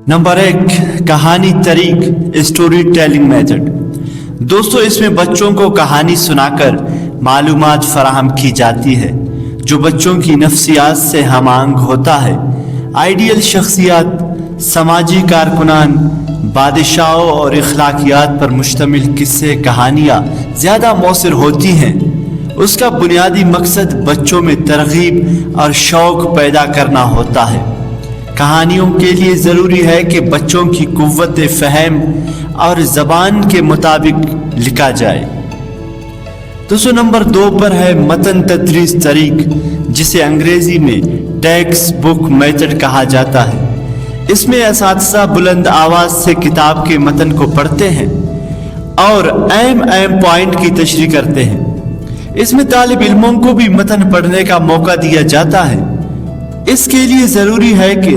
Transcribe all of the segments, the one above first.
Number 1, कहानी तरीक story telling method. दोस्तों, इसमें बच्चों को कहानी सुनाकर मालूमात फराहम की जाती है जो बच्चों की नफ्सियात से हमांग होता है। आइडियल शख्सियात, समाजी कारकुनान, बादशाहों और इखलाकियात पर मुश्तमिल किस्से कहानियाँ ज़्यादा मौसर होती हैं। उसका बुनियादी मकसद बच्चों में तरगीब और शौक़ पैदा करना होता है। कहानियों के लिए ज़रूरी है कि बच्चों की कुव्वत फ़हम और ज़बान के मुताबिक लिखा जाए। दोस्तों, नंबर 2 पर है मतन तदरीस तरीक, जिसे अंग्रेज़ी में टेक्स्ट बुक मेथड कहा जाता है। इसमें असातिज़ा बुलंद आवाज़ से किताब के मतन को पढ़ते हैं और अहम पॉइंट की तशरीह करते हैं। इसमें तालिब इल्मों को भी मतन पढ़ने का मौका दिया जाता है। इसके लिए ज़रूरी है कि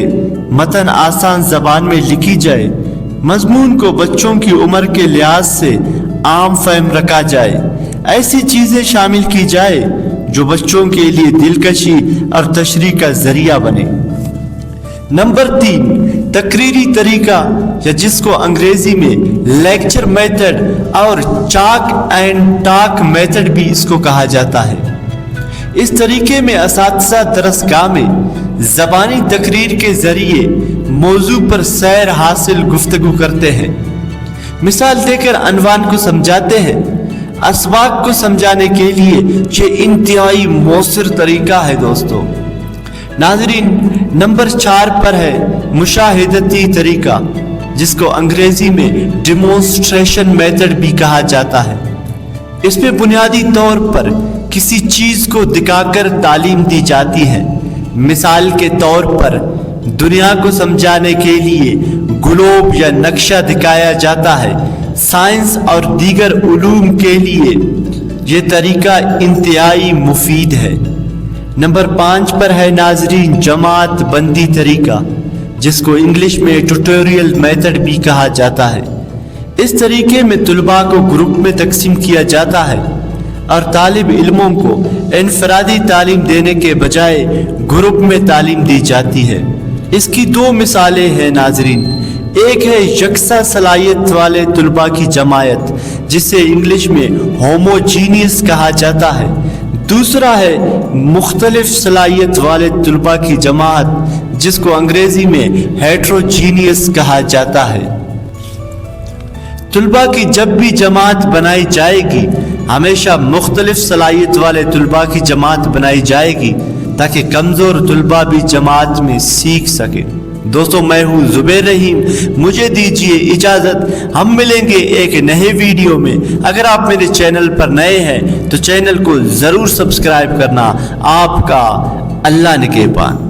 मतन आसान ज़बान में लिखी जाए, मजमून को बच्चों की उम्र के लिहाज से आम फहम रखा जाए, ऐसी चीज़ें शामिल की जाए जो बच्चों के लिए दिलकशी और तशरीह का ज़रिया बने। नंबर 3, तकरीरी तरीका, या जिसको अंग्रेज़ी में लेक्चर मेथड और चाक एंड टाक मेथड भी इसको कहा जाता है। इस तरीके में असातिज़ा दरसगाह में ज़बानी तकरीर के ज़रिए मौजू पर सैर हासिल गुफ्तगू करते हैं, मिसाल देकर अनवान को समझाते हैं। असबाक को समझाने के लिए ये इंतहाई मौसर तरीका है। दोस्तों नाज़रीन, नंबर 4 पर है मुशाहिदती तरीका, जिसको अंग्रेज़ी में डिमॉन्स्ट्रेशन मेथड भी कहा जाता है। इसमें बुनियादी तौर पर किसी चीज़ को दिखाकर तालीम दी जाती है। मिसाल के तौर पर दुनिया को समझाने के लिए ग्लोब या नक्शा दिखाया जाता है। साइंस और दीगर उलूम के लिए ये तरीका इंतहाई मुफीद है। नंबर 5 पर है नाज़रीन जमात बंदी तरीका, जिसको इंग्लिश में ट्यूटोरियल मेथड भी कहा जाता है। इस तरीके में तुलबा को ग्रुप में तकसीम किया जाता है और तालिब इल्मों को इनफरादी तालीम देने के बजाय ग्रुप में तालीम दी जाती है। इसकी 2 मिसालें हैं नाज़रीन। एक है यकसा सलाहियत वाले तुलबा की जमायत, जिसे इंग्लिश में होमोजीनियस कहा जाता है। दूसरा है मुख्तलिफ सलाहियत वाले तुलबा की जमात, जिसको अंग्रेज़ी में हेट्रोजीनियस कहा जाता है। तुलबा की जब भी जमात बनाई जाएगी, हमेशा मुख्तलिफ सलाहियत वाले तुलबा की जमात बनाई जाएगी ताकि कमज़ोर तुलबा भी जमात में सीख सके। दोस्तों, मैं हूँ ज़ुबैर रहीम, मुझे दीजिए इजाज़त। हम मिलेंगे एक नए वीडियो में। अगर आप मेरे चैनल पर नए हैं तो चैनल को ज़रूर सब्सक्राइब करना। आपका अल्लाह निगहबान।